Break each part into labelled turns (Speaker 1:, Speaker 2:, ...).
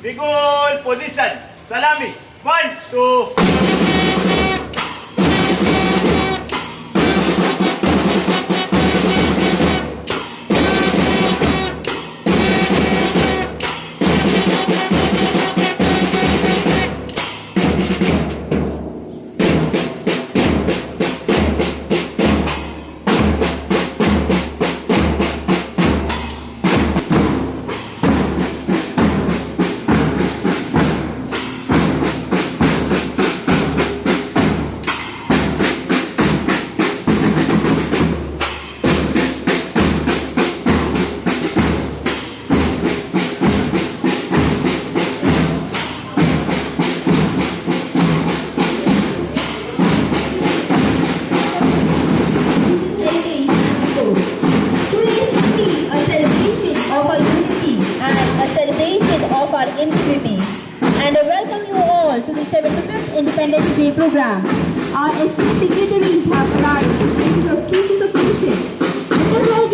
Speaker 1: Bigol position. Salami. 1, 2.
Speaker 2: Infinity, and I welcome you all to the 75th Independence Day program. Our esteemed dignitaries have arrived to make the speeches of mission. Let us all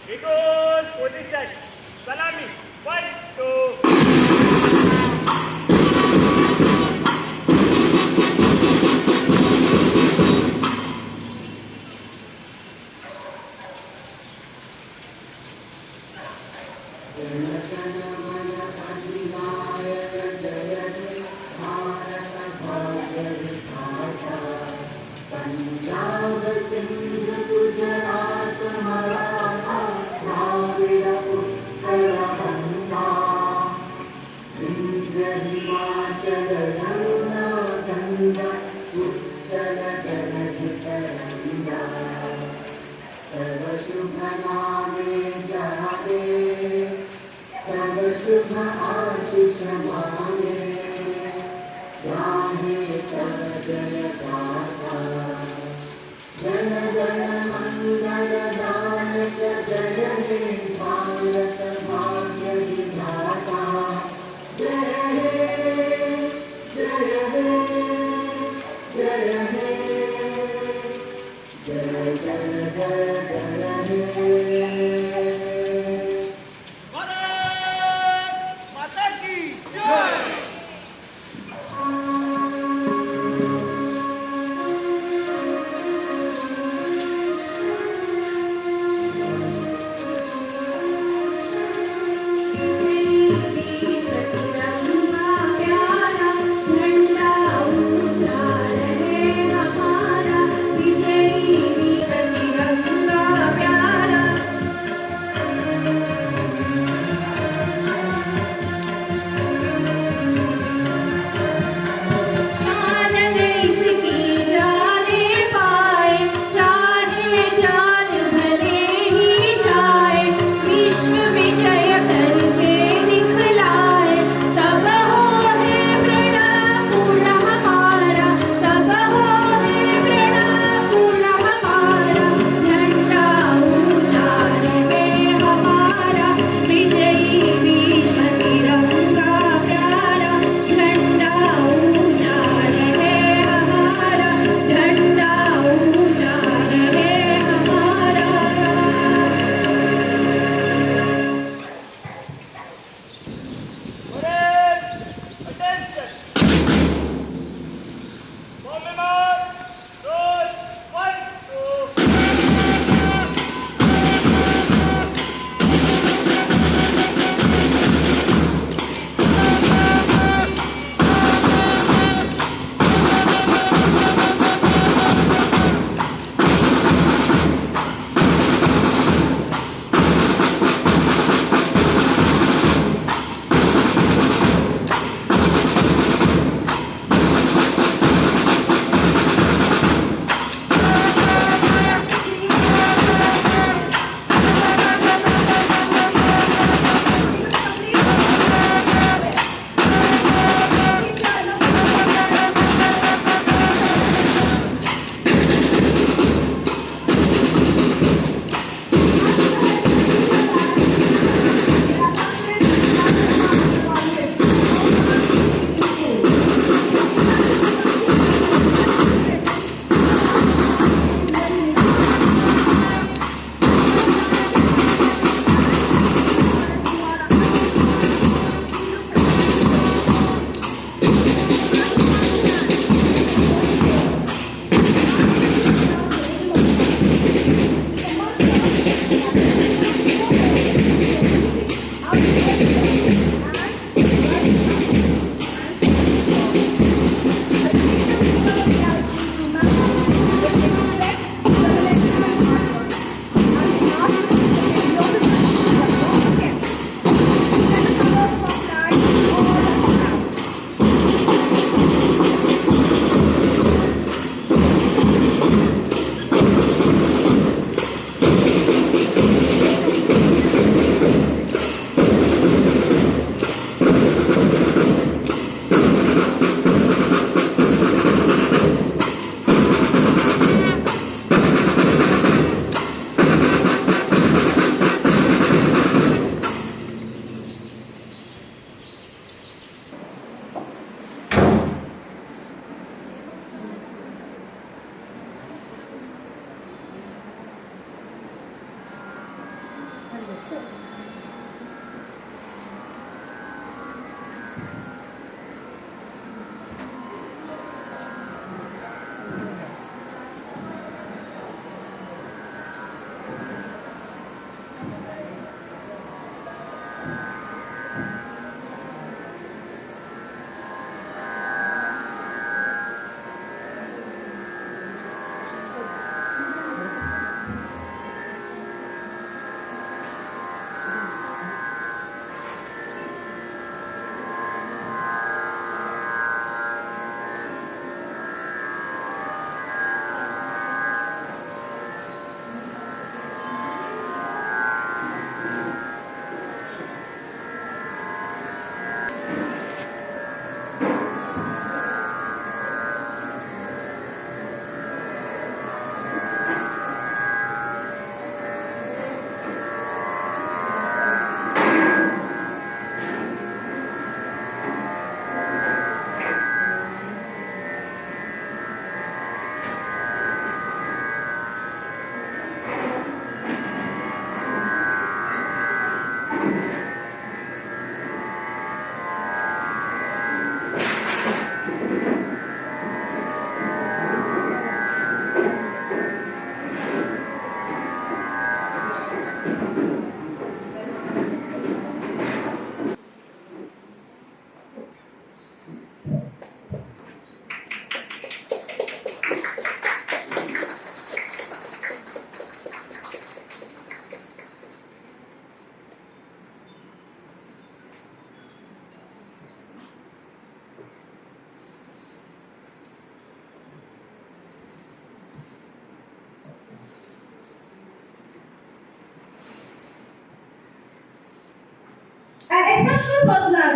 Speaker 1: Bigol position. Salami. 1, 2.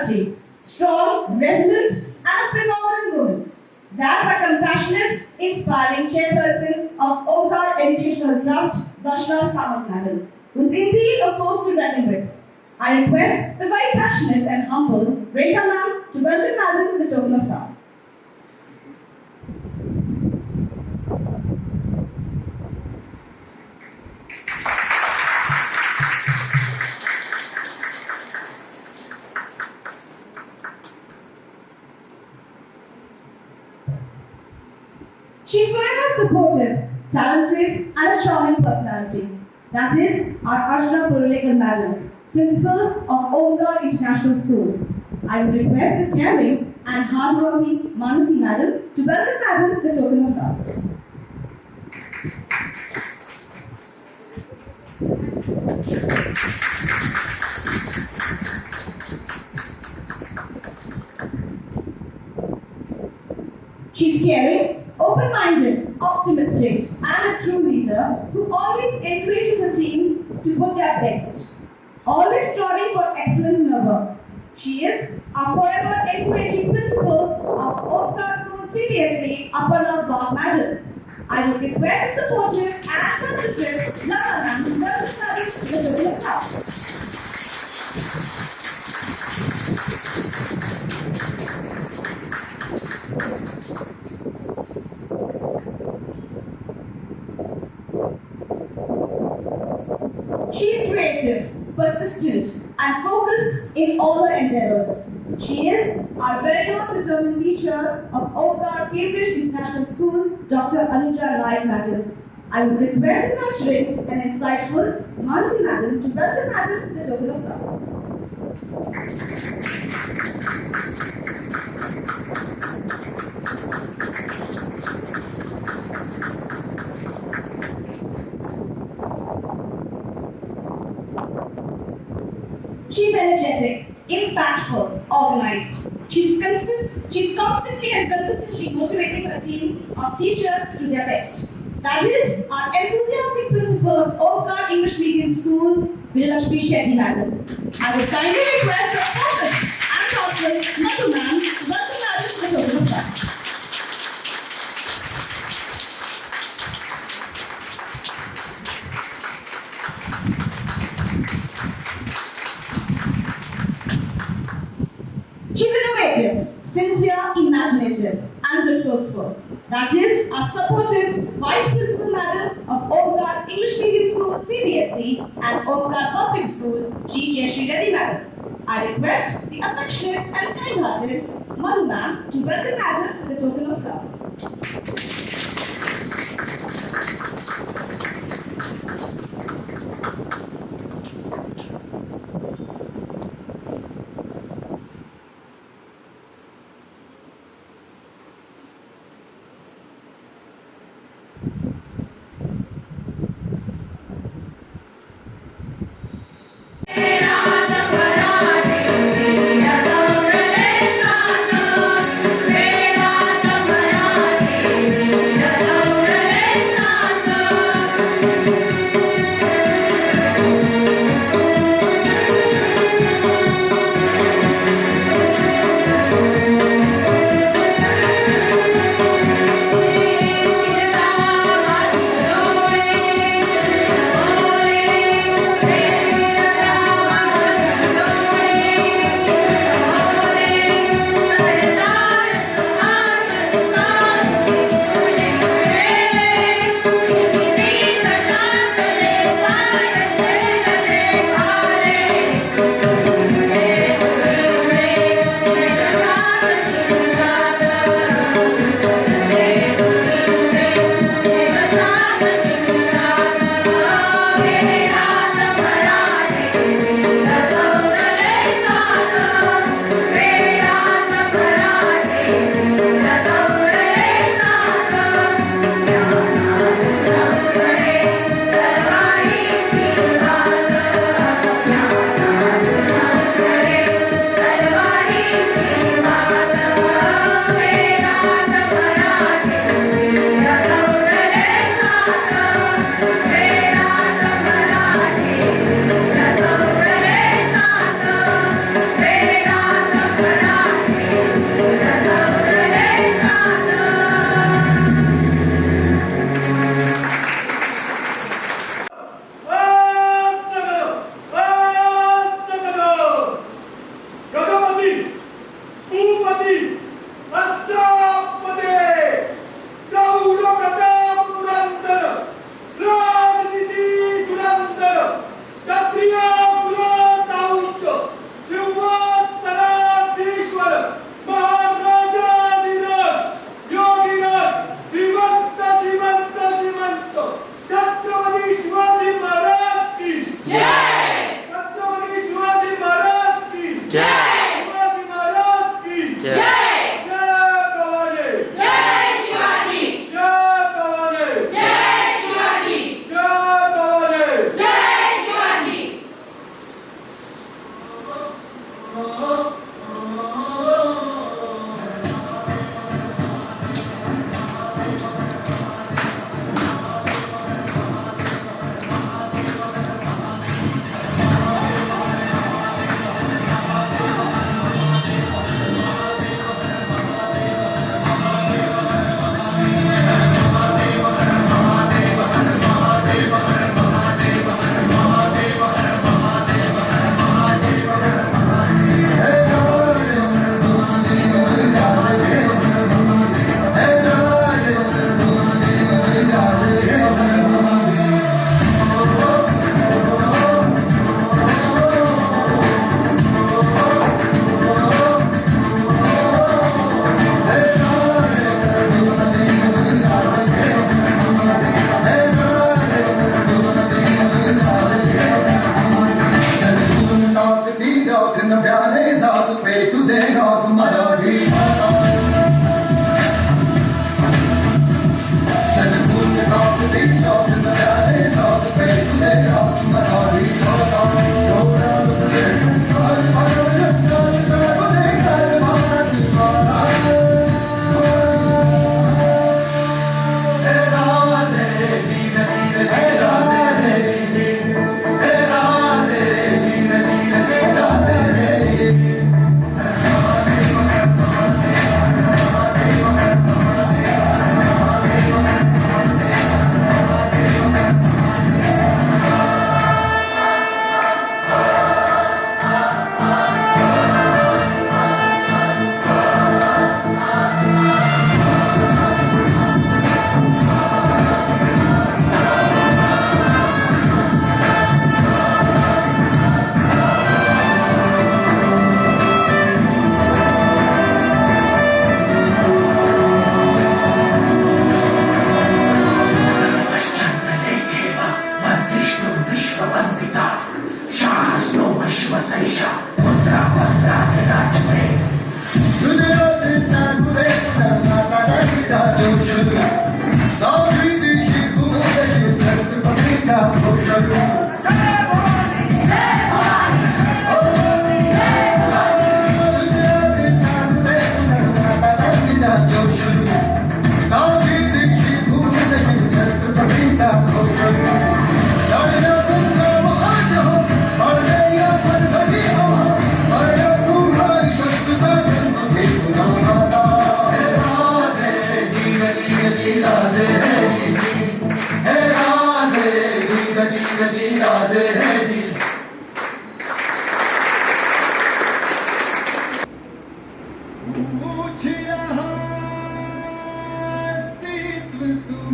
Speaker 3: personality, strong, resilient, and a phenomenal woman. That's a compassionate, inspiring chairperson of Omkar Educational Trust, Darshana Samant Madam, who is indeed a force to reckon with. I request the very passionate and humble Rekha Ma'am to welcome Madam to the token of love. She's forever supportive, talented, and a charming personality. That is our Archana Purulekar Madam, Principal of Omkar International School. I would request the caring and hardworking Manasi Madam to welcome Madam the token of love. She's caring, open-minded, optimistic, and a true leader who always encourages her team to put their best. Always striving for excellence in her work. She is our forever encouraging principal of Omkar School CBSE Aparna Bhatt Madam. I would request the supportive and considerate Lata Ma'am to welcome Madam to the token of love. She is creative, persistent, and focused in all her endeavors. She is our very own determined teacher of Omkar Cambridge International School, Dr. Anuja Lai Madam. I would request the nurturing and insightful Mansi Madam to welcome Madam the token of love. She's energetic, impactful, organized. She's constantly and consistently motivating her team of teachers to do their best. That is our enthusiastic principal of Omkar English Medium School, Vijayalakshmi Shetty Madam. I would kindly request her focus and thoughtful Madhu Ma'am to welcome Madam to the token of love. She's innovative, sincere, imaginative, and resourceful. That is our supportive Vice Principal Madam of Omkar English Medium School CBSE and Omkar Public School G. Jayashree Reddy Madam. I request the affectionate and kind-hearted Madhu Ma'am to welcome Madam the token of love.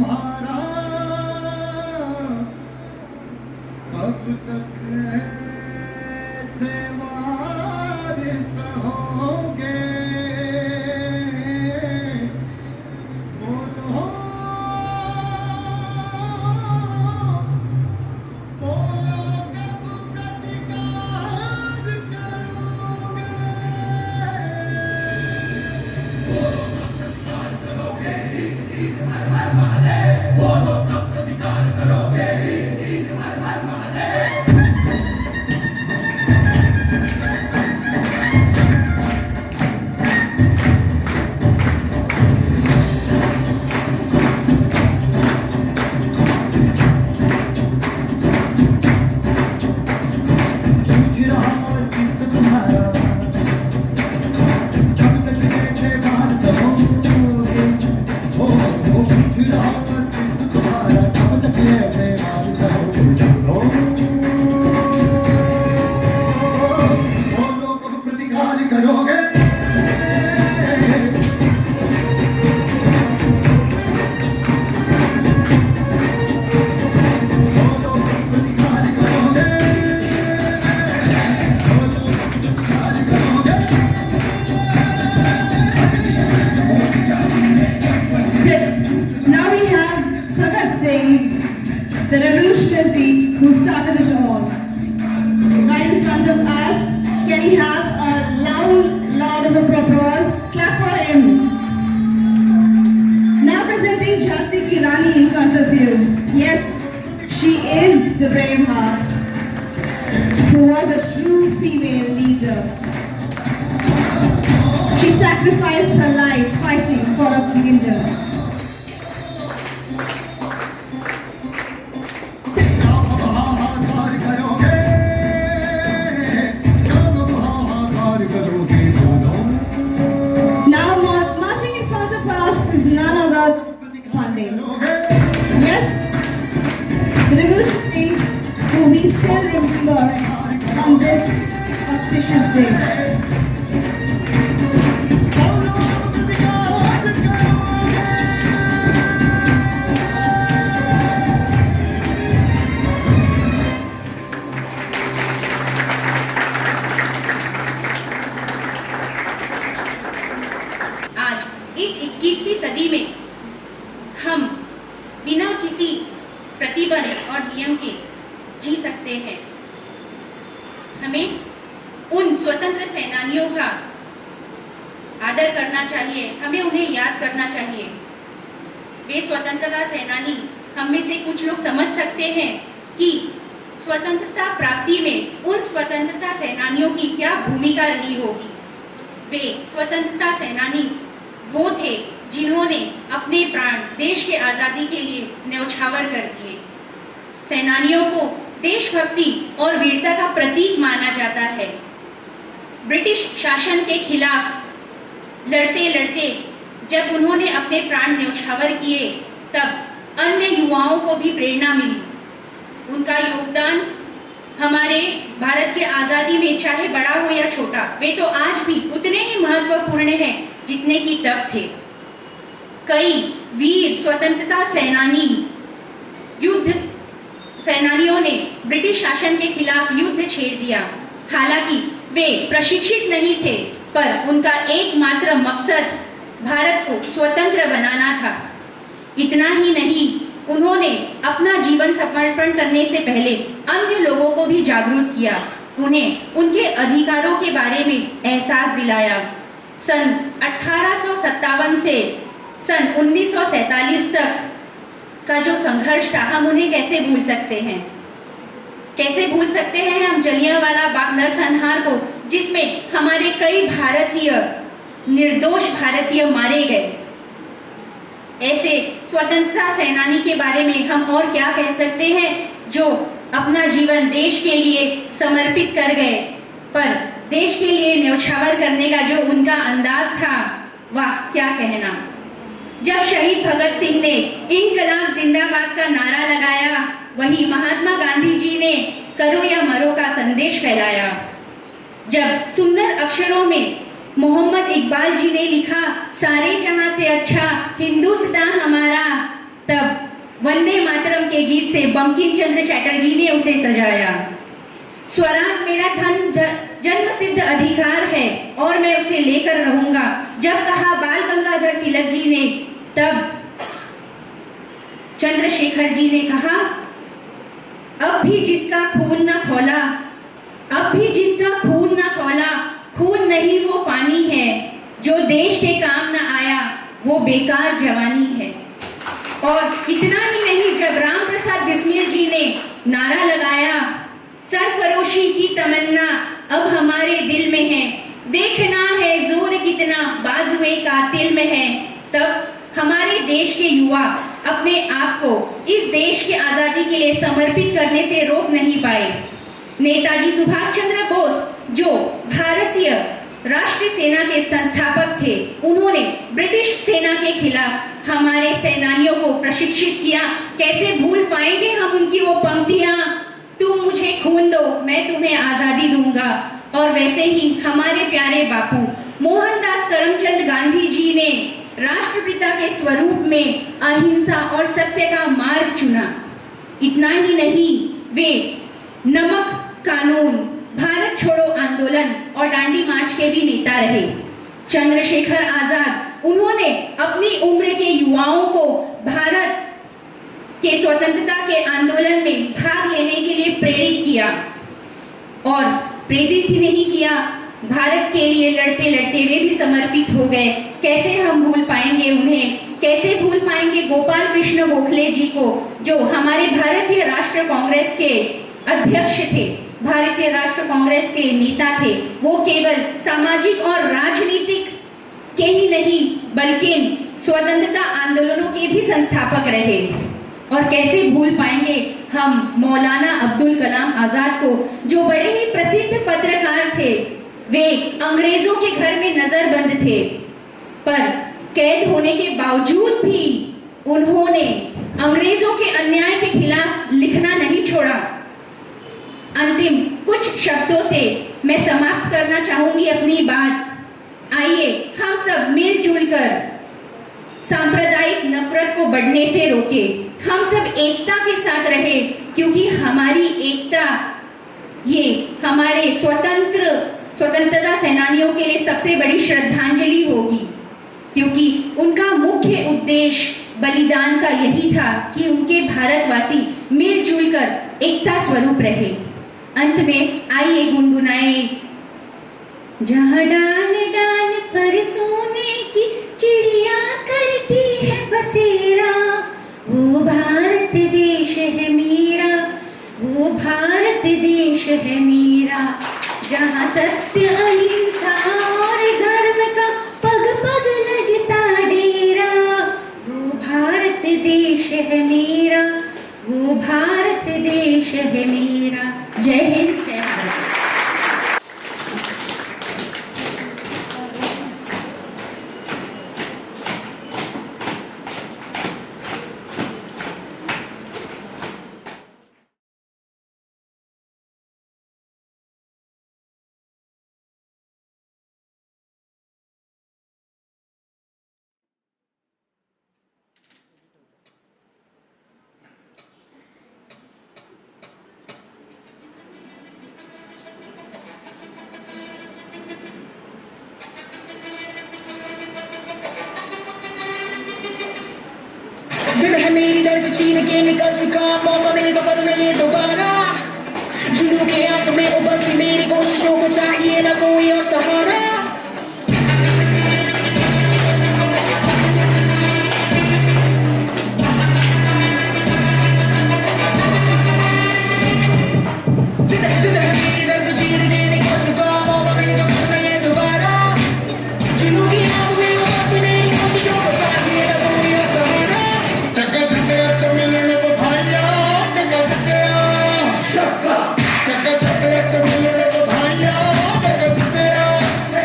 Speaker 4: तुम्हारा कब तक ऐसे वारिस होगे बोलो बोलो कब प्रतिकार करोगे पूछ रहा अस्तित्व तुम्हारा कब तक ऐसे वारिस होगे हो पूछ रहा अस्तित्व तुम्हारा कब तक ऐसे वारिस होगे बोलो कब प्रतिकार करोगे बोलो कब प्रतिकार करोगे बोलो कब प्रतिकार करोगे
Speaker 3: Now we have Bhagat Singh, the revolutionary who started it all. Right in front of us, can we have a loud of applause? Clap for him. Now presenting Jhansi Ki Rani in front of you. Yes, she is the brave heart, who was a true female leader. She sacrificed her life fighting for a kingdom.
Speaker 4: क्या अब हाहाकार करोगे क्या अब हाहाकार करोगे बोलो
Speaker 3: Now marching in front of us is none other Pandey.
Speaker 4: करोगे
Speaker 3: Yes, the revolutionary who we still remember on this auspicious day.
Speaker 4: बोलो कब प्रतिकार करोगे
Speaker 5: आज इस 21वीं सदी में हम बिना किसी प्रतिबंध और नियम के जी सकते हैं। हमें उन स्वतंत्र सेनानियों का आदर करना चाहिए, हमें उन्हें याद करना चाहिए। वे स्वतंत्रता सेनानी, हम में से कुछ लोग समझ सकते हैं कि स्वतंत्रता प्राप्ति में उन स्वतंत्रता सेनानियों की क्या भूमिका रही होगी। वे स्वतंत्रता सेनानी वो थे जिन्होंने अपने प्राण देश के आजादी के लिए न्यौछावर कर दिए। सेनानियों को देशभक्ति और वीरता का प्रतीक माना जाता है। ब्रिटिश शासन के खिलाफ लड़ते लड़ते जब उन्होंने अपने प्राण न्यौछावर किए, तब अन्य युवाओं को भी प्रेरणा मिली। उनका योगदान हमारे भारत के आजादी में चाहे बड़ा हो या छोटा, वे तो आज भी उतने ही महत्वपूर्ण हैं जितने कि तब थे। कई वीर स्वतंत्रता सेनानियों ने ब्रिटिश शासन के खिलाफ युद्ध छेड़ दिया। हालांकि वे प्रशिक्षित नहीं थे, पर उनका एकमात्र मकसद भारत को स्वतंत्र बनाना था। इतना ही नहीं, उन्होंने अपना जीवन समर्पण करने से पहले अन्य लोगों को भी जागरूक किया, उन्हें उनके अधिकारों के बारे में एहसास दिलाया। सन 1857 से सन 1947 तक का जो संघर्ष था, हम उन्हें कैसे भूल सकते हैं। कैसे भूल सकते हैं हम जलियांवाला बाग नरसंहार को, जिसमें हमारे कई भारतीय, निर्दोष भारतीय मारे गए। ऐसे स्वतंत्रता सेनानी के बारे में हम और क्या कह सकते हैं, जो अपना जीवन देश के लिए समर्पित कर गए, पर देश के लिए न्यौछावर करने का जो उनका अंदाज था, वाह क्या कहना। जब शहीद भगत सिंह ने इनकलाब जिंदाबाद का नारा लगाया, वही महात्मा गांधी जी ने करो या मरो का संदेश फैलाया। जब सुंदर अक्षरों में मोहम्मद इकबाल जी ने लिखा, सारे जहां से अच्छा हिंदुस्तान हमारा, तब वंदे मातरम के गीत से बंकिम चंद्र चटर्जी ने उसे सजाया। स्वराज मेरा जन्म सिद्ध अधिकार है और मैं उसे लेकर रहूंगा, जब कहा बाल गंगाधर तिलक जी ने, तब चंद्रशेखर जी ने कहा, अब भी जिसका खून न खौला, अब भी जिसका खून न खौला, खून नहीं वो पानी है, जो देश के काम न आया वो बेकार जवानी है। और इतना ही नहीं, जब राम प्रसाद बिस्मिल जी ने नारा लगाया, सरफरोशी की तमन्ना अब हमारे दिल में है, देखना है जोर कितना बाजुए कातिल में है, तब हमारे देश के युवा अपने आप को इस देश की आजादी के लिए समर्पित करने से रोक नहीं पाए। नेताजी सुभाष चंद्र बोस, जो भारतीय राष्ट्रीय सेना के संस्थापक थे, उन्होंने ब्रिटिश सेना के खिलाफ हमारे सेनानियों को प्रशिक्षित किया। कैसे भूल पाएंगे हम उनकी वो पंक्तियां, तुम मुझे खून दो मैं तुम्हें आजादी दूंगा। और वैसे ही हमारे प्यारे बापू मोहनदास करमचंद गांधी जी ने राष्ट्रपिता के स्वरूप में अहिंसा और सत्य का मार्ग चुना। इतना ही नहीं, वे नमक कानून, भारत छोड़ो आंदोलन और दांडी मार्च के भी नेता रहे। चंद्रशेखर आजाद, उन्होंने अपनी उम्र के युवाओं को भारत के स्वतंत्रता के आंदोलन में भाग लेने के लिए प्रेरित किया, और प्रेरित ही नहीं किया, भारत के लिए लड़ते लड़ते वे भी समर्पित हो गए। कैसे हम भूल पाएंगे उन्हें, कैसे भूल पाएंगे गोपाल कृष्ण गोखले जी को, जो हमारे भारतीय राष्ट्रीय कांग्रेस के अध्यक्ष थे, भारतीय राष्ट्रीय कांग्रेस के नेता थे। वो केवल सामाजिक और राजनीतिक के ही नहीं बल्कि स्वतंत्रता आंदोलनों के भी संस्थापक रहे। और कैसे भूल पाएंगे हम मौलाना अब्दुल कलाम आजाद को, जो बड़े ही प्रसिद्ध पत्रकार थे। वे अंग्रेजों के घर में नजरबंद थे, पर कैद होने के बावजूद भी उन्होंने अंग्रेजों के अन्याय के खिलाफ लिखना नहीं छोड़ा। अंतिम कुछ शब्दों से मैं समाप्त करना चाहूंगी अपनी बात। आइए हम सब मिलजुल कर सांप्रदायिक नफरत को बढ़ने से रोके, हम सब एकता के साथ रहे, क्योंकि हमारी एकता ये हमारे स्वतंत्रता सेनानियों के लिए सबसे बड़ी श्रद्धांजलि होगी, क्योंकि उनका मुख्य उद्देश्य बलिदान का यही था कि उनके भारतवासी मिलजुल कर एकता स्वरूप रहे। अंत में आइए गुनगुनाए, जहाँ डाल डाल पर सोने की चिड़िया करती है बसेरा, वो भारत देश है मेरा, वो भारत देश है मेरा, जहाँ सत्य अहिंसा और धर्म का पग पग लगता डेरा, वो भारत देश है मेरा, वो भारत देश है मेरा। जय हिंद, जय भारत।
Speaker 6: जिद है मेरी दर्द चीर के निकल चुका, मौका मिले तो करूँ ये दोबारा। जुनून के आंख में उभरती मेरी कोशिशों को चाहिए न कोई और सहारा। जिद है मेरी दर्द चीर के निकल चुका, मौका मिले तो करूँ ये दोबारा। जुनून की आंख में उभरती मेरी कोशिशों को चाहिए न कोई और सहारा।
Speaker 4: चक्का चक्के तो मिलन बधाइया, चक्का चक्के चक्का चक्का चक्के तो मिलन बधाइया, चक्का चक्के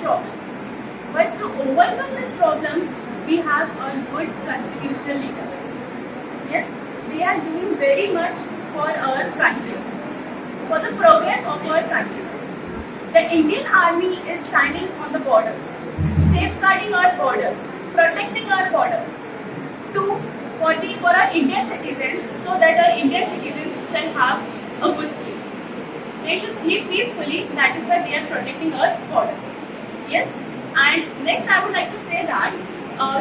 Speaker 7: problems. But to overcome these problems, we have a good constitutional leaders. Yes, they are doing very much for our country, for the progress of our country. The Indian Army is standing on the borders, safeguarding our borders, protecting our borders for our Indian citizens, so that our Indian citizens shall have a good sleep. They should sleep peacefully, that is why they are protecting our borders. Yes, and next I would like to say that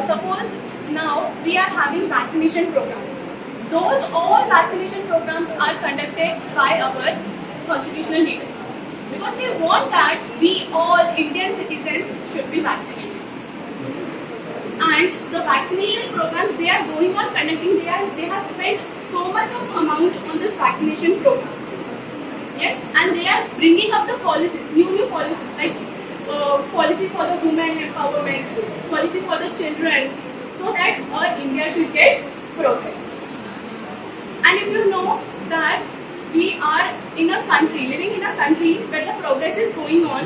Speaker 7: suppose now we are having vaccination programs. Those all vaccination programs are conducted by our constitutional leaders, because they want that we all Indian citizens should be vaccinated. And the vaccination programs they are going on conducting, they have spent so much of amount on this vaccination programs. Yes, and they are bringing up the policies, new policies like policy for the women empowerment, policy for the children, so that our India should get progress. And if you know that we are in a country, living in a country where the progress is going on,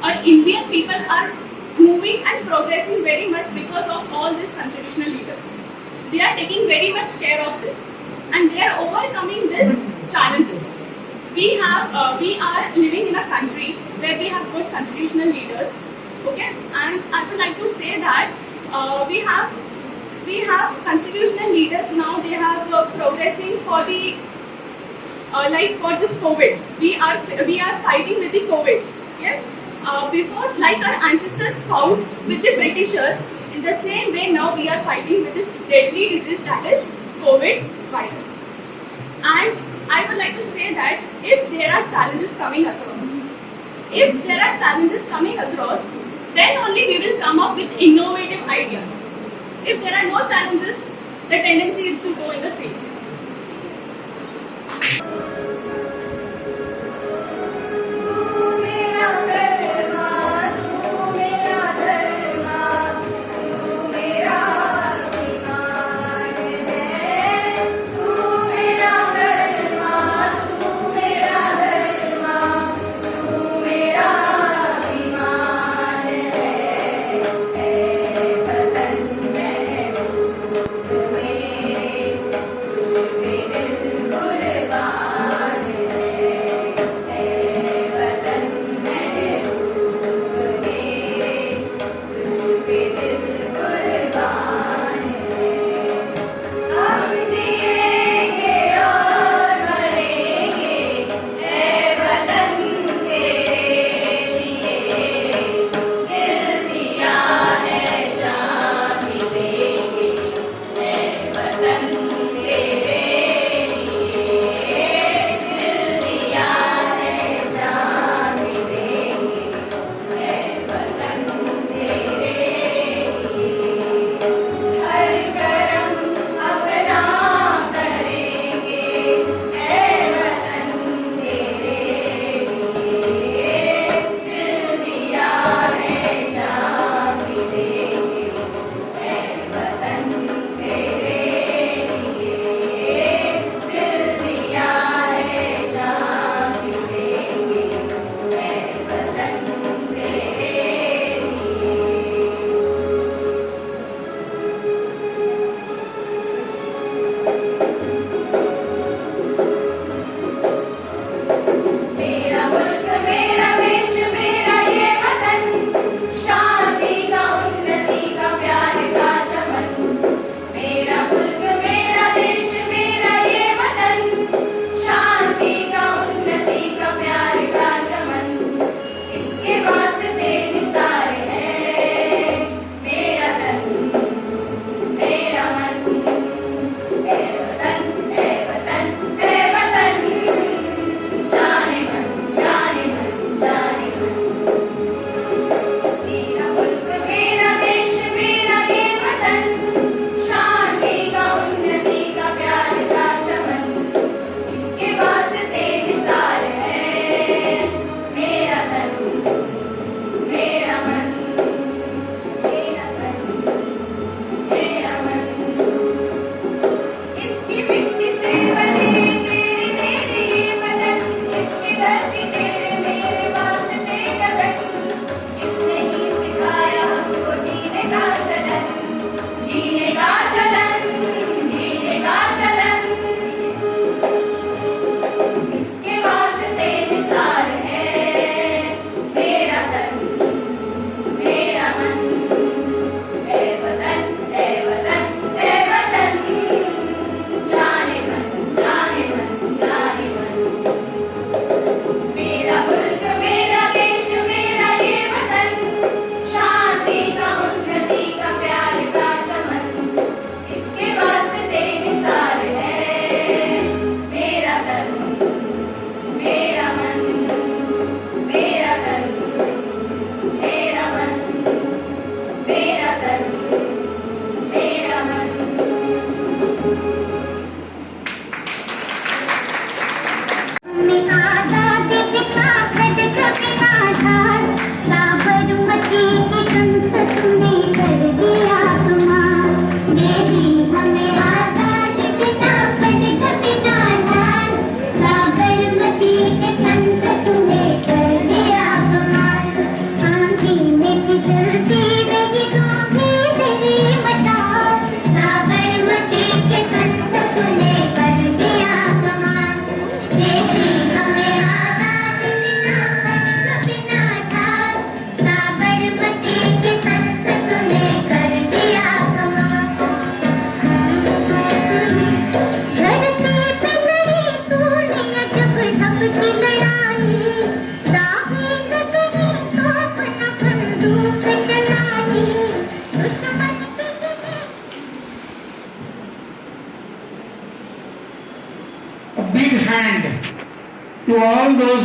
Speaker 7: our Indian people are moving and progressing very much because of all these constitutional leaders. They are taking very much care of this, and they are overcoming these challenges. We are living in a country where we have good constitutional leaders, okay? And I would like to say that we have constitutional leaders now. They have progressing for the like for this COVID. We are fighting with the COVID. Yes. Before, like our ancestors fought with the Britishers, in the same way now we are fighting with this deadly disease, that is COVID virus. And I would like to say that if there are challenges coming across, then only we will come up with innovative ideas. If there are no challenges, the tendency is to go in the same.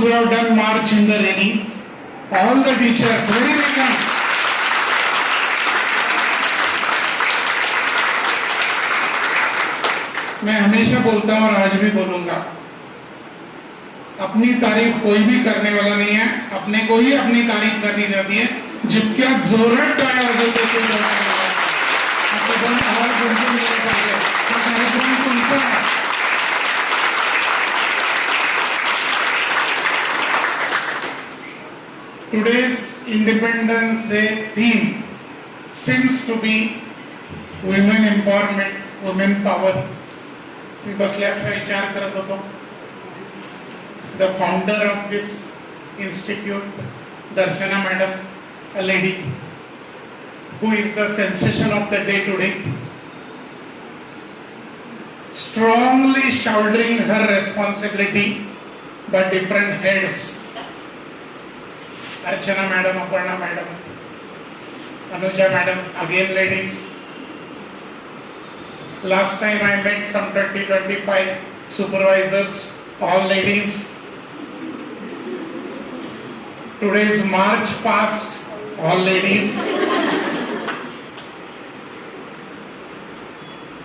Speaker 8: who have done march in the rainy, all the teachers, very welcome. मैं हमेशा बोलता हूं और आज भी बोलूंगा, अपनी तारीफ कोई भी करने वाला नहीं है, अपने को ही अपनी तारीफ करनी जाती है. जितक्या जोरात टाळ्या वाजवतो ते असं पण आवाज गुंजून गेला पाहिजे. हा कार्यक्रम तुमचा आहे. Today's Independence Day theme seems to be women empowerment, women power. मी बसल्या असा विचार करत होतो. The founder of this institute, Darshana Madam, a lady who is the sensation of the day today, strongly shouldering her responsibility by different heads. Archana Madam, Aparna Madam, Anuja Madam, again ladies. Last time I met some 20-25 supervisors, all ladies. Today's march past, all ladies.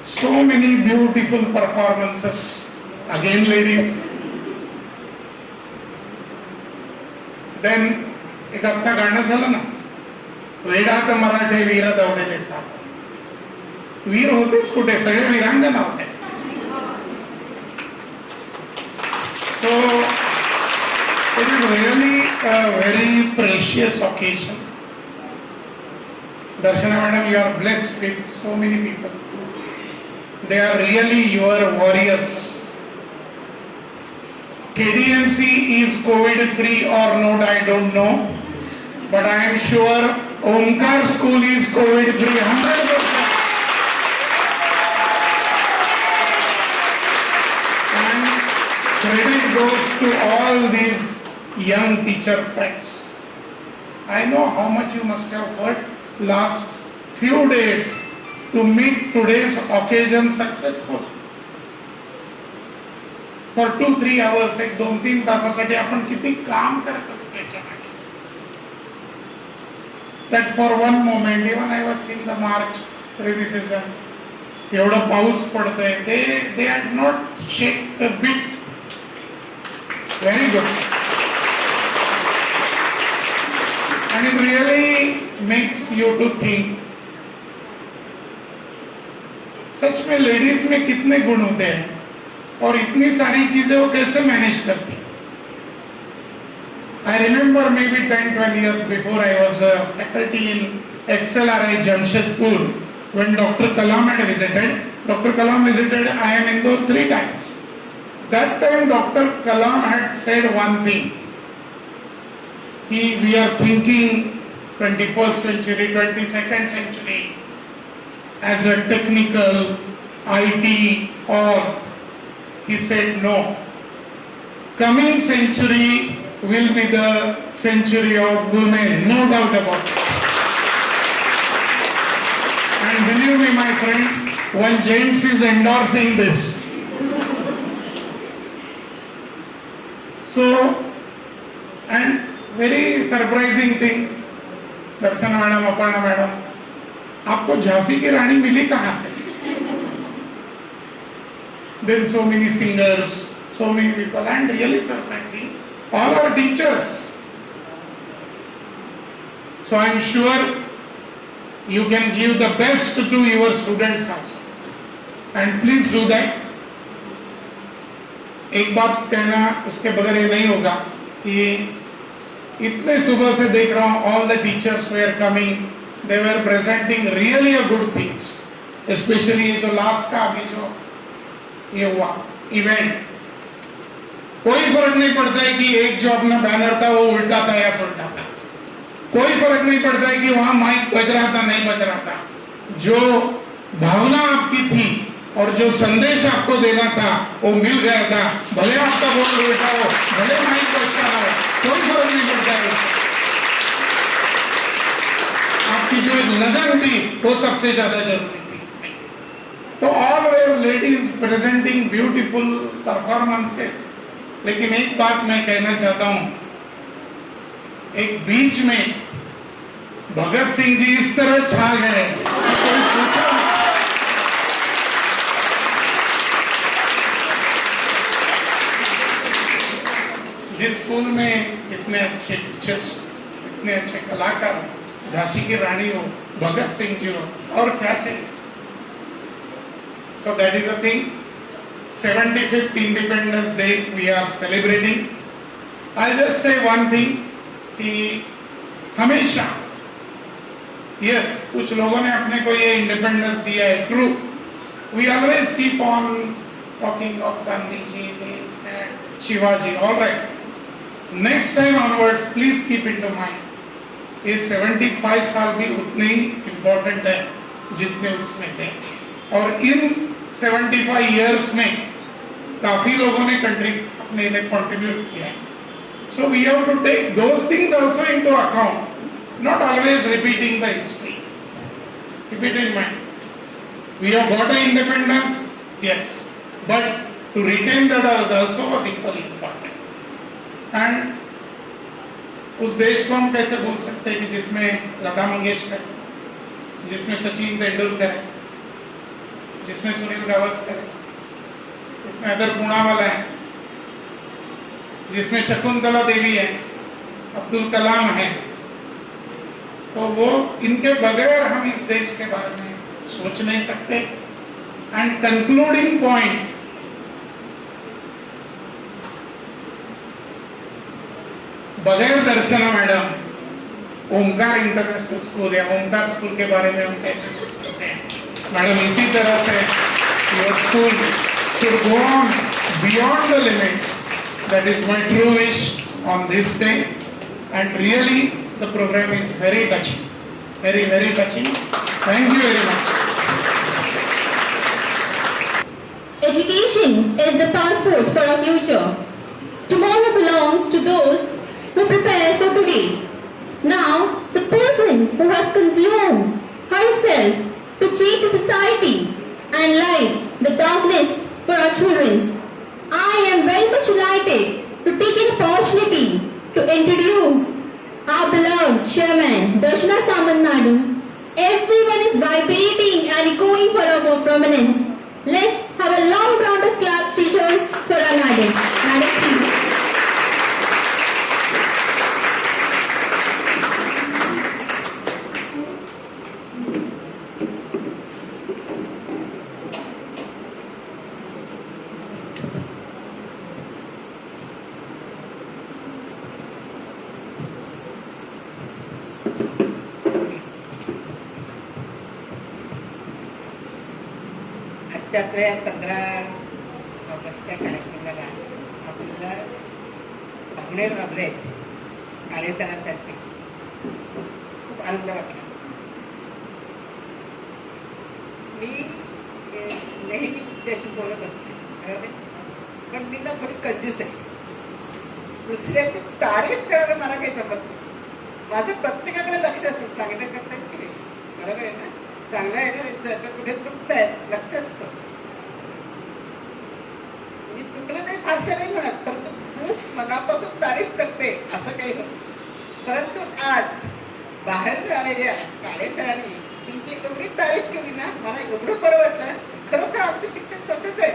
Speaker 8: So many beautiful performances, again ladies. Then एक आता गाणं झालं ना, वेडात मराठे वीर दौडले साथ. वीर होतेच कुठे, सगळे वीरांगना होते. So it is really a very precious occasion. Darshana Madam, you are blessed with so many people. They are really your warriors. KDMC is COVID free or not, I don't know. But I am sure Omkar School is COVID free 100%. And credit goes to all these young teacher friends. I know how much you must have worked last few days to make today's occasion successful. For 2-3 hours, एक 2-3 तासासाठी आपण किती काम करत असतो याच्यामध्ये. That for one moment, even I was seeing the march criticism, एवढा पाऊस पडतोय, they had not shaked a bit. Very good. And it really makes you to think, सच में लेडीज में कितने गुण होते हैं और इतनी सारी चीजें वो कैसे मैनेज करती. I remember maybe 10-12 years before I was a faculty in XLRI Jamshedpur when Dr. Kalam had visited. Dr. Kalam visited IIM Indore 3 times. That time Dr. Kalam had said one thing. We are thinking 21st century, 22nd century as a technical IT, or he said no. Coming century will be the century of women, no doubt about it. And believe me, my friends, one gents is endorsing this. So, and very surprising things. Darshana madam, Aparna madam, आपको झांसी की रानी मिली कहां से? Then so many singers, so many people, and really surprising, all our teachers. So I am sure you can give the best to your students also, and please do that. एक बात कहना उसके बगैर ये नहीं होगा कि इतने सुबह से देख रहा हूं, all the teachers were coming, they were presenting really a good things, especially जो लास्ट का अभी जो ये हुआ इवेंट. कोई फर्क नहीं पड़ता है कि एक जो अपना बैनर था वो उल्टा था या सुल्टा था. कोई फर्क नहीं पड़ता है कि वहां माइक बज रहा था नहीं बज रहा था. जो भावना आपकी थी और जो संदेश आपको देना था वो मिल गया था. भले आपका बोल उल्टा हो, भले माइक बजता हो, कोई फर्क नहीं पड़ता है. आपकी जो एक लगन थी वो सबसे ज्यादा जरूरी थी इसमें. तो all wear ladies presenting beautiful performances. लेकिन एक बात मैं कहना चाहता हूं, एक बीच में भगत सिंह जी इस तरह छा गए कि कोई पूछा नहीं। जिस स्कूल में इतने अच्छे टीचर्स, इतने अच्छे कलाकार, झांसी की रानी हो, भगत सिंह जी हो, और क्या चाहिए? So that is a thing. 75th Independence Day we are celebrating. I'll just say one thing कि हमेशा yes कुछ लोगों ने अपने को ये इंडिपेंडेंस दिया है, true. We always keep on talking of Gandhi ji, Shivaji, all right. Next time onwards, please keep it in mind. ये 75 साल भी उतने ही इम्पोर्टेंट है जितने उसमें थे, और इन 75 years में काफी लोगों ने अपने लिए कंट्रीब्यूट किया है. So we have to take those things also into account, not always repeating the history. Keep it in mind. We have got an independence, yes, but to retain that also was equally important. And उस देश को हम कैसे भूल सकते हैं कि जिसमें लता मंगेशकर, जिसमें सचिन तेंदुलकर है, जिसमें सुनील गावस्कर है, जिसमें अदर पूनावाला है, जिसमें शकुंतला देवी है, अब्दुल कलाम है. तो वो इनके बगैर हम इस देश के बारे में सोच नहीं सकते. एंड कंक्लूडिंग पॉइंट, बगैर दर्शना मैडम, ओमकार इंटरनेशनल स्कूल या ओमकार स्कूल के बारे में हम कैसे सोच सकते हैं? मैडम, इसी तरह से your school should go on beyond the limits. That is my true wish on this day. And really, the program is very touching. Very, very touching. Thank you very much.
Speaker 2: Education is the passport for our future. Tomorrow belongs to those who prepare for today. Now, the person who has consumed herself to change the society and light the darkness for our children. I am very much delighted to take an opportunity to introduce our beloved chairman, Darshana Samant Madam. Everyone is vibrating and echoing for our prominence. Let's have a long round of claps, teachers, for our madam. Madam, please.
Speaker 9: आजच्या 15 ऑगस्टच्या कार्यक्रमाला आपल्याला पाहुणे लाभले काळे सरांसारखे. खूप आनंद वाटला. मी नेहमी तुमच्याशी बोलत असते, बरोबर, पण मी ना थोडी कंजूस आहे. दुसऱ्याची तारीफ करायला मला काही जमत नाही. माझं प्रत्येकाकडे लक्ष असतं, चांगलं करतात की नाही, बरोबर आहे ना. चांगलं आहे ना, कुठे चुकताय लक्ष असतं. मी चुकलं तरी फारसं नाही म्हणत, परंतु खूप मनापासून तारीफ करते असं काही होतं. परंतु आज बाहेर आलेल्या काळे सरांनी तुमची एवढी तारीफ केली ना, मला एवढं बरं वाटलं. खरोखर आमचे शिक्षक समजत आहे.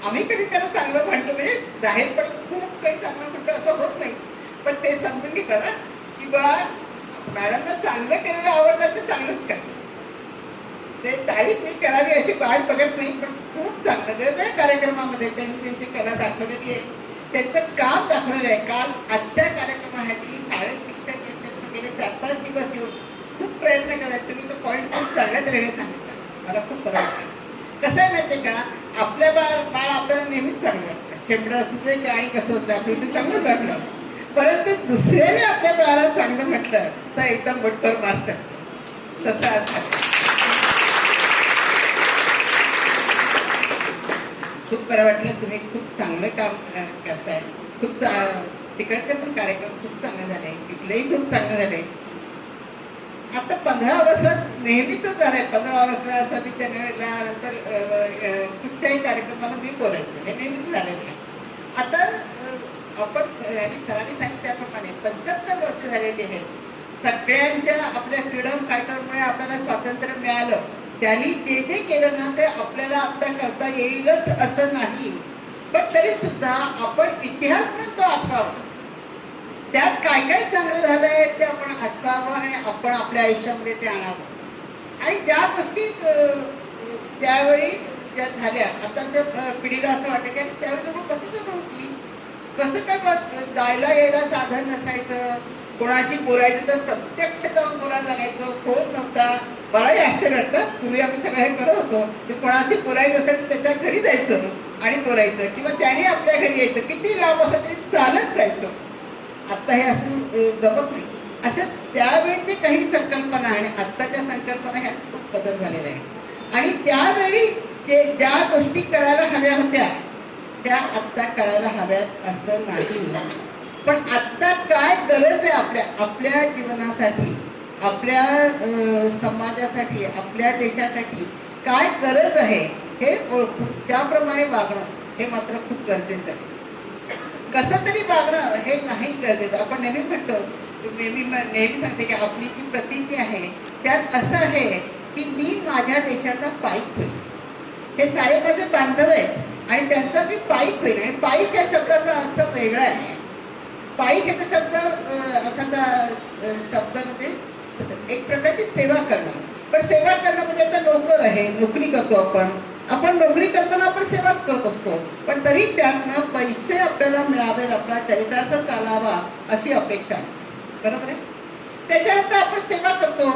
Speaker 9: आम्ही कधी त्याला चांगलं म्हणतो, म्हणजे जाहीरपणे खूप काही चांगलं म्हणतो असं होत नाही, पण ते समजून घेतात ना की बा मॅडमला चांगलं केलेलं आवडतं तर चांगलंच करतात. ते तारीफ मी करावी अशी वाट बघत नाही, पण खूप चांगलं वेगवेगळ्या कार्यक्रमामध्ये त्यांनी त्यांची कला दाखवलेली आहे, त्यांचं काम दाखवलेलं आहे. काल आजच्या कार्यक्रमासाठी शाळेत शिक्षक गेले 4-5 दिवस येऊन खूप प्रयत्न करायचे. मी तो पॉईंट खूप चांगल्या तऱ्हेने सांगितला. मला खूप बरं वाटलं. कसं आहे माहिती आहे का, आपल्या बाळ आपल्याला नेहमीच चांगलं वाटतं. शेंबडं असू दे की आणि कसं असतं आपल्याला ते चांगलंच वाटलं. परंतु दुसऱ्याने आपल्या बाळाला चांगलं म्हटलं तर एकदम मोठं मास टाकतो. तसं असतं. खूप बरं वाटलं. तुम्ही खूप चांगलं काम करताय. खूप तिकडचे पण कार्यक्रम खूप चांगले झाले, इथलेही खूप चांगले झाले. आता 15 ऑगस्टला नेहमीच झालंय. 15 ऑगस्टला 26 जानेवारीला नंतर कुठच्याही कार्यक्रमाला मी बोलायचं, हे नेहमीच झालेलं आहे. आता आपण सरांनी सांगितलं त्याप्रमाणे 75 वर्ष झालेली आहेत. सगळ्यांच्या आपल्या फ्रीडम फायटरमुळे आपल्याला स्वातंत्र्य मिळालं. त्यांनी जे जे केलं ना ते आपल्याला आता करता येईलच असं नाही, पण तरी सुद्धा आपण इतिहास म्हणतो आठवावा. त्यात काय काय चांगलं झालंय ते आपण आठवावं आणि आपण आपल्या आयुष्यामध्ये ते आणावं. आणि ज्या गोष्टी त्यावेळी ज्या झाल्या, आताच्या पिढीला असं वाटतं की त्यावेळी लोक कसं जगत होती, कसं काय जायला यायला साधन नसायचं, कोणाशी बोलायचं तर प्रत्यक्ष जाऊन बोलायला लागायचं, फोन नव्हता. मलाही आश्चर्य वाटतं, पूर्वी आम्ही सगळं हे करत होतो की कोणाशी बोलायचं असेल तर त्याच्या घरी जायचं आणि बोलायचं, किंवा त्याने आपल्या घरी यायचं, किती लांब असं तरी चालत जायचं. आता हे असं जमत नाही. अशा त्यावेळीची काही संकल्पना आणि आत्ताच्या संकल्पना ह्यात खूप बदल झालेला आहे. आणि त्यावेळी ज्या गोष्टी करायला हव्या होत्या त्या आत्ता करायला हव्यात असं नाही. पण आत्ता काय गरज आहे आपल्या जीवनासाठी, आपल्या समाजासाठी, आपल्या देशासाठी काय गरज आहे हे ओळखून त्याप्रमाणे वागणं हे मात्र खूप गरजेचं आहे. कसं तरी वागणं हे नाही गरजेचं. आपण नेहमी म्हणतो, नेहमी सांगते की आपली जी प्रतीती आहे त्यात असं आहे की मी माझ्या देशाचा पाईक होईल. हे सारे माझे बांधव आहेत आणि त्यांचा मी पाईक होईल. आणि पाईक या शब्दाचा अर्थ वेगळा आहे. पाईक हे शब्द एखादा शब्द म्हणजे एक प्रकारची सेवा करणं. पण सेवा करणं म्हणजे आता नोकर आहे, नोकरी करतो आपण नोकरी करताना आपण सेवाच करत असतो, पण तरी त्यातनं पैसे आपल्याला मिळावेत, आपला चरितार्थ चालावा अशी अपेक्षा आहे. बरोबर आहे. त्याच्यानंतर आपण सेवा करतो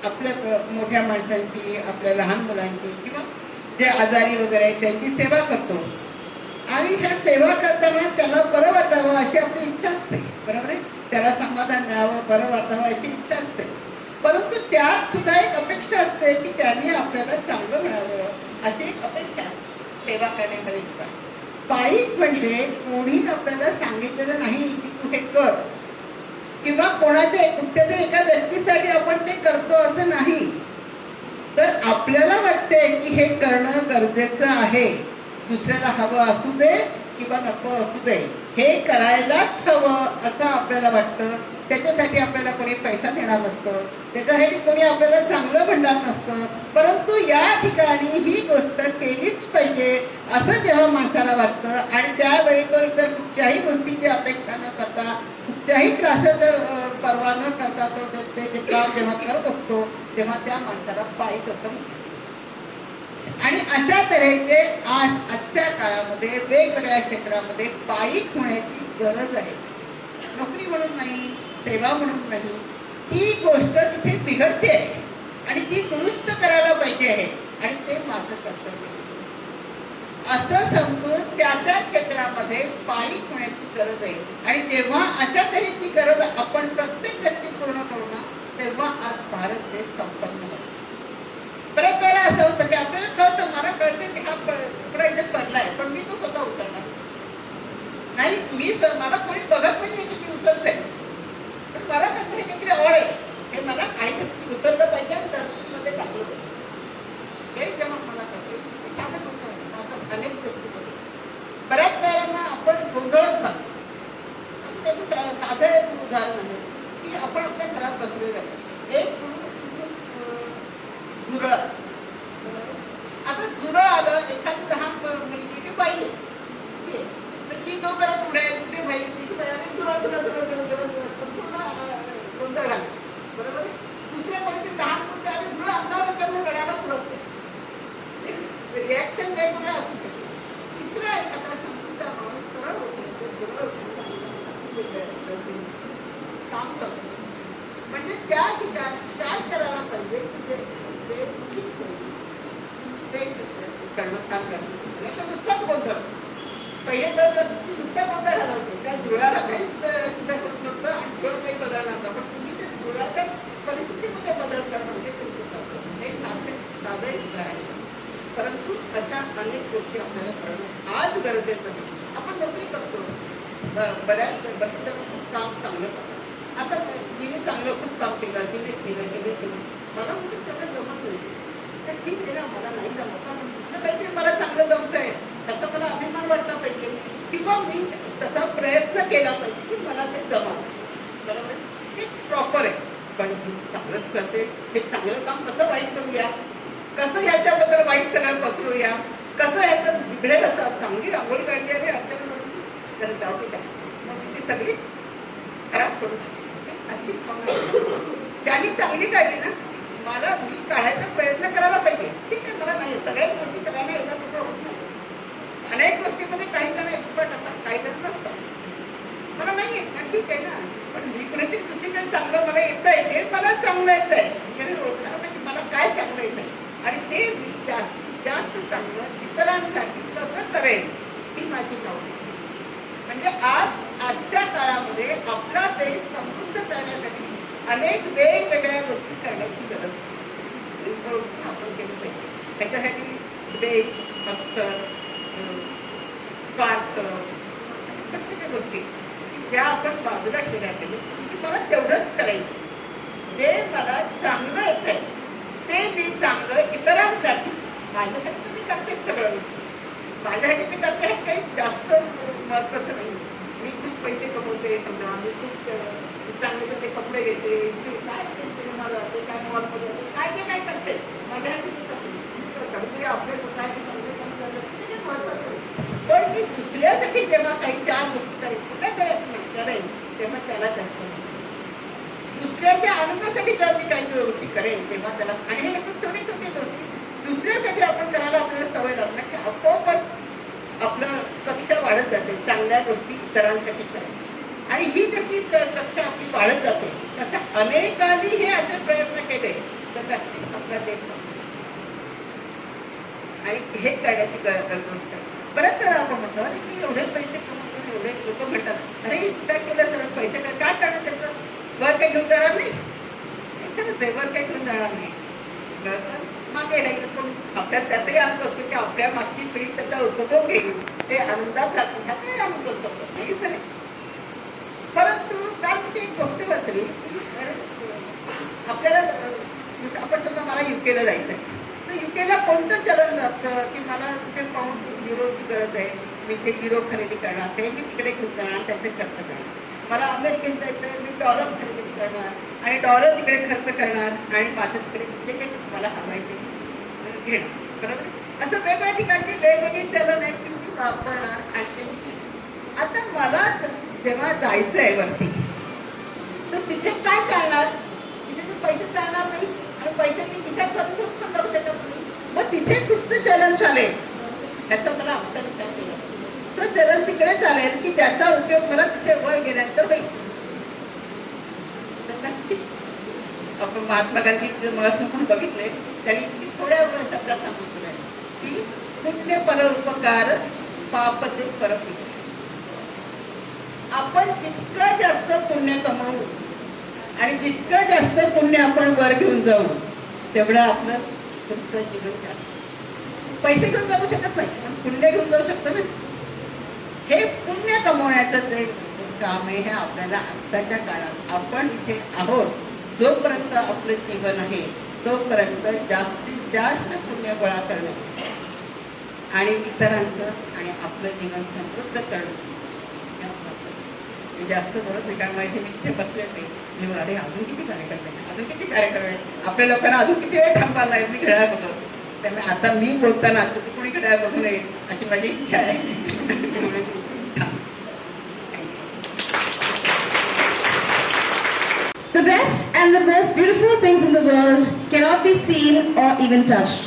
Speaker 9: आपल्या मोठ्या माणसांची, आपल्या लहान मुलांची, किंवा जे आजारी वगैरे आहेत त्यांची सेवा करतो. आणि ह्या सेवा करताना त्याला बरं वाटावं अशी आपली इच्छा असते. बरोबर आहे. त्याला समाधान मिळावं, बरं वाटावं अशी इच्छा असते. परंतु त्यात सुद्धा एक अपेक्षा असते की त्यांनी आपल्याला चांगलं मिळावं अशी एक अपेक्षा असते सेवा करण्यामध्ये सुद्धा. पाईक म्हणजे कोणी आपल्याला सांगितलेलं नाही की तू हे कर, किंवा कोणाच्या कुठच्यातरी एका व्यक्तीसाठी आपण ते करतो असं नाही. तर आपल्याला वाटते की हे करणं गरजेचं आहे, दुसऱ्याला हवं असू दे किंवा नको असू दे, हे करायलाच हवं असं आपल्याला वाटतं. त्याच्यासाठी आपल्याला कोणी पैसा देणार नसतं, त्याच्यासाठी कोणी आपल्याला चांगलं म्हणणार नसतं. परंतु या ठिकाणी ही गोष्ट केलीच पाहिजे असं जेव्हा माणसाला वाटतं आणि त्यावेळी तो इतर कुठच्याही गोष्टीची अपेक्षा न करता, कुठच्याही त्रासाचं पर्वा न करता तो ते काम जेव्हा करत असतो तेव्हा त्या माणसाला पाईक असं म्हणतात. आणि अशा तऱ्हेचे आजच्या काळामध्ये वेगवेगळ्या क्षेत्रामध्ये पाईक होण्याची गरज आहे. नोकरी म्हणून नाही, सेवा म्हणून नाही. ही गोष्ट तिथे बिघडते आहे आणि ती दुरुस्त करायला पाहिजे आहे आणि ते माझं कर्तव्य असं समजून त्या त्या क्षेत्रामध्ये पाईक होण्याची गरज आहे. आणि जेव्हा अशा तऱ्हेची गरज आपण प्रत्येक व्यक्ती पूर्ण करू ना, तेव्हा आज भारत देश संपन्न होतो. बऱ्याच वेळेला असं होतं की आपल्याला कळतं, मला कळते की हा तुकडा इथे पडलाय, पण मी तो स्वतः उचलणार नाही. मला कोणी बघत नाही की मी उचलते, पण मला कसं हे काहीतरी आवड आहे, हे मला काहीतरी उचललं पाहिजे आणि डस्टबिनमध्ये टाकलं पाहिजे. हे जेव्हा मला कळते ते साधं होतं. माझं अनेक गोष्टी बघतो. बऱ्याच वेळेला आपण गोंधळच घालतो. त्याचं साधं उदाहरण आहे की आपण आपल्या घरात बसलेलं आहे, एक झुरळ. आता झुरळ आलं, एखादी लहान मुलगी ती पाहिली तर ती तो करत उडेल, कुठे पाहिजे संपूर्ण गोंधळ घाल. बरोबर. दुसऱ्या कोणती लहान मुलगी आली, झुरळ अंगावर करून रडायला सुरुवात करते. रिॲक्शन वेगवेगळ्या असू शकते. तिसरा एखादा समजूतदार माणूस सरळ होतो, झुरळ काम करतो. म्हणजे त्या ठिकाणी काय करायला पाहिजे की ते उचित होईल ते करणं, काम करणं. नुसताच गोंधळ पहिले तर नुसता गोंधळ घालवतो, त्या झुरळाला काहीच कुठे नव्हतं आणि झुरळ काही बदल नव्हता. पण तुम्ही ते झुरळाच्या परिस्थितीमध्ये बदल करणं म्हणजे तुमचं करतो. हे साधं उदाहरण. परंतु अशा अनेक गोष्टी आपल्याला करणं आज गरजेचं नाही. आपण नोकरी करतो, बऱ्याच खूप काम चांगलं करतात. आता तिने चांगलं खूप काम केलं, तिने मला कुठे त्याला जमत नाही, तर ठीक आहे ना, मला नाही जमत, पण दुसरं काहीतरी मला चांगलं जमतंय त्याचा मला अभिमान वाटला पाहिजे. किंवा मी तसा प्रयत्न केला पाहिजे की मला ते जमावं. बरोबर आहे? ते प्रॉपर आहे. पण मी चांगलंच करते, हे चांगलं काम कसं वाईट करूया, कसं ह्याच्याबद्दल वाईट सगळं पसरूया, कसं ह्याचं बिघडेल असं चांगली रांगोळी काढली आहे आपल्याला तर जाऊ दे. मग ती सगळी खराब करू शकते अशी भावना. त्यांनी चांगली काढली ना, मला मी काढायचा प्रयत्न करायला पाहिजे. ठीक आहे, मला नाही सगळ्याच गोष्टी सगळ्यांना येतात तसं होत नाही. अनेक गोष्टीमध्ये काही जण एक्सपर्ट असतात, काही जण नसतात. मला नाही येत ना, ठीक आहे ना, पण मी कुठेतरी दुसरीकडे चांगलं मला येतं आहे, ते मला चांगलं येत आहे. मी ओळखणार पाहिजे मला काय चांगलं येत आहे आणि ते मी जास्तीत जास्त चांगलं इतरांसाठी कसं करेन ही माझी आवड. म्हणजे आजच्या काळामध्ये आपला देश समृद्ध करण्यासाठी अनेक वेगवेगळ्या गोष्टी करण्याची गरज आपण केली पाहिजे. त्याच्यासाठी देश, अक्षर, स्वार्थ, छोट्या गोष्टी ज्या आपण बाजूला केल्या पाहिजे की मला तेवढंच करायचं. जे मला चांगलं येत आहे ते मी चांगलं इतरांसाठी माझ्यासाठी तर मी करतेच सगळं. माझ्यासाठी मी करते हे काही जास्त महत्वाचं नाही. मी खूप पैसे कमवते समजा, मी खूप चांगले ते कपडे घेते, काय सिनेमा जाते, काय मॉलमध्ये जाते, काय ते काय करते माझ्यासाठी मी करते. आपले स्वतःचे चांगले महत्वाचं नाही. पण मी दुसऱ्यासाठी जेव्हा काही चार गोष्टी करेन कुठे करेन तेव्हा त्याला जास्त नाही. दुसऱ्याच्या आनंदासाठी जेव्हा मी काही गोष्टी करेन तेव्हा त्याला, आणि हे छोटे छोटे गोष्टी दुसऱ्यासाठी आपण करायला आपल्याला सवय लागणार की आपोआपच आपलं कक्षा वाढत जाते. चांगल्या गोष्टी इतरांसाठी करायला आणि ही जशी कक्षा आपली वाढत जाते तशा अनेकांनी हे असे प्रयत्न केले तर नक्कीच आपला देश आणि हे करण्याची गोष्ट. परत तर आपण म्हणतो अरे मी एवढे पैसे कमवतो, एवढे लोक म्हणतात अरे काय केलं तर पैसे काय करणार, त्याचं वर काही घेऊन जाणार नाही. वर काही घेऊन जाणार नाही. मागे राहील पण आपल्या त्यातही आनंद असतो की आपल्या मागची पिढी त्याचा उपभोग घेईल, ते आनंदात जातो, ह्यातही आनंद असतो. नाही सर, परंतु काल मी एक गोष्ट वाचली की आपल्याला आपण समजा मला युकेला जायचं आहे तर युकेला कोणतं चलन असतं की मला तिथे पाऊंड युरोची गरज आहे, मी ते युरो खरेदी करणार, ते मी तिकडे घेऊन जाणार, त्याचे खर्च करणार. मला अमेरिकेत जायचं आहे, मी डॉलर खरेदी करणार आणि डॉलर तिकडे खर्च करणार आणि माझं तिकडे तिथे काही मला हवायचे घेणार. बरोबर, असं वेगवेगळ्या ठिकाणची वेगवेगळी चलन आहेत की मी वापरणार. आणि आता मला जेव्हा जायचं आहे वरती तर तिथे काय चालणार, तिथे तर पैसे चालणार नाही आणि पैसे मी खिशात करून पण जाऊ शकत नाही. मग तिथे कुठचं चलन चालेल ह्याचा मला आमचा विचार केला. तर चलन तिकडे चालेल की ज्याचा उपयोग मला तिथे वर गेल्यानंतर होईल. आपण महात्मा गांधी मला सुकून बघितले त्यांनी थोड्या शब्दात सांगितलं की पुण्य परोपकार पापते परपीठ. आपण जितकं जास्त पुण्य कमवू आणि जितकं जास्त पुण्य आपण वर घेऊन जाऊ तेवढं आपलं तुमचं जीवन जास्त. पैसे घेऊन जाऊ शकत नाही पण पुण्य घेऊन जाऊ शकतो ना. हे पुण्य कमवण्याचं जे काम आहे हे आपल्याला आत्ताच्या काळात आपण इथे आहोत जोपर्यंत आपलं जीवन आहे तोपर्यंत जास्तीत जास्त पुण्य गोळा करणं आणि इतरांचं आणि आपलं जीवन समृद्ध करणं मी जास्त बोलत नाही. कारण माझी मी तिथे बसले होते मी म्हणाले अजून किती कार्यक्रम आहे, अजून किती कार्यक्रम आहे, आपल्या लोकांना अजून किती वेळ थांबायला आहे. मी घड्याळ बघतो त्यामुळे आता मी बोलताना कोणी घड्याळ बघू नये अशी माझी इच्छा आहे.
Speaker 2: The best and the most beautiful things in the world cannot be seen or even touched.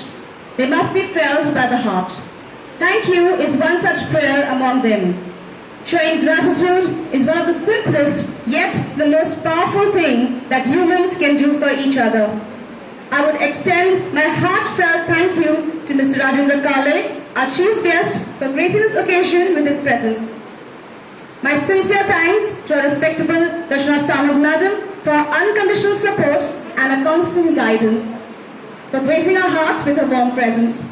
Speaker 2: They must be felt by the heart. Thank you is one such prayer among them. Showing gratitude is one of the simplest yet the most powerful thing that humans can do for each other. I would extend my heartfelt thank you to Mr. Rajendra Kale, our chief guest, for gracing this occasion with his presence. My sincere thanks to our respectable Darshana Samad Madam for her unconditional support and her constant guidance, for gracing our hearts with her warm presence.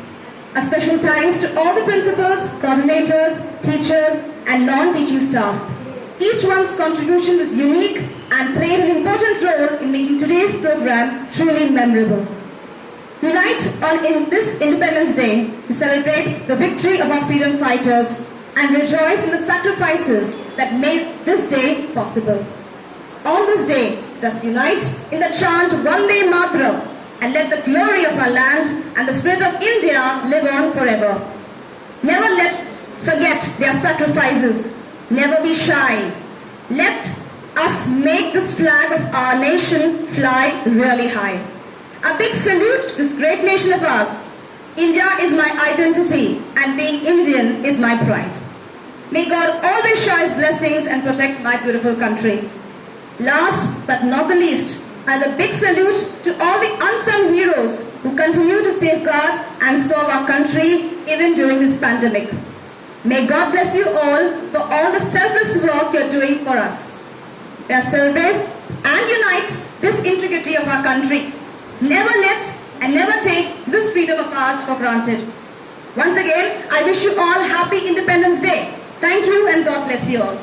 Speaker 2: A special thanks to all the principals, coordinators, teachers and non-teaching staff. Each one's contribution was unique and played an important role in making today's program truly memorable. Unite on this Independence Day to celebrate the victory of our freedom fighters and rejoice in the sacrifices
Speaker 3: that made this day possible. On this day, let us unite in the chant Vande Mataram and let the glory of our land and the spirit of India live on forever. Never forget their sacrifices. Never be shy. Let us make this flag of our nation fly really high. A big salute to this great nation of ours. India is my identity and being Indian is my pride. May God always shower His blessings and protect my beautiful country. Last but not the least, a big salute to all the unsung heroes who continue to safeguard and serve our country even during this pandemic. May God bless you all for all the selfless work you are doing for us. Let us celebrate and unite this integrity of our country. Never let and never take this freedom of ours for granted. Once again, I wish you all happy Independence Day. Thank you and God bless you all.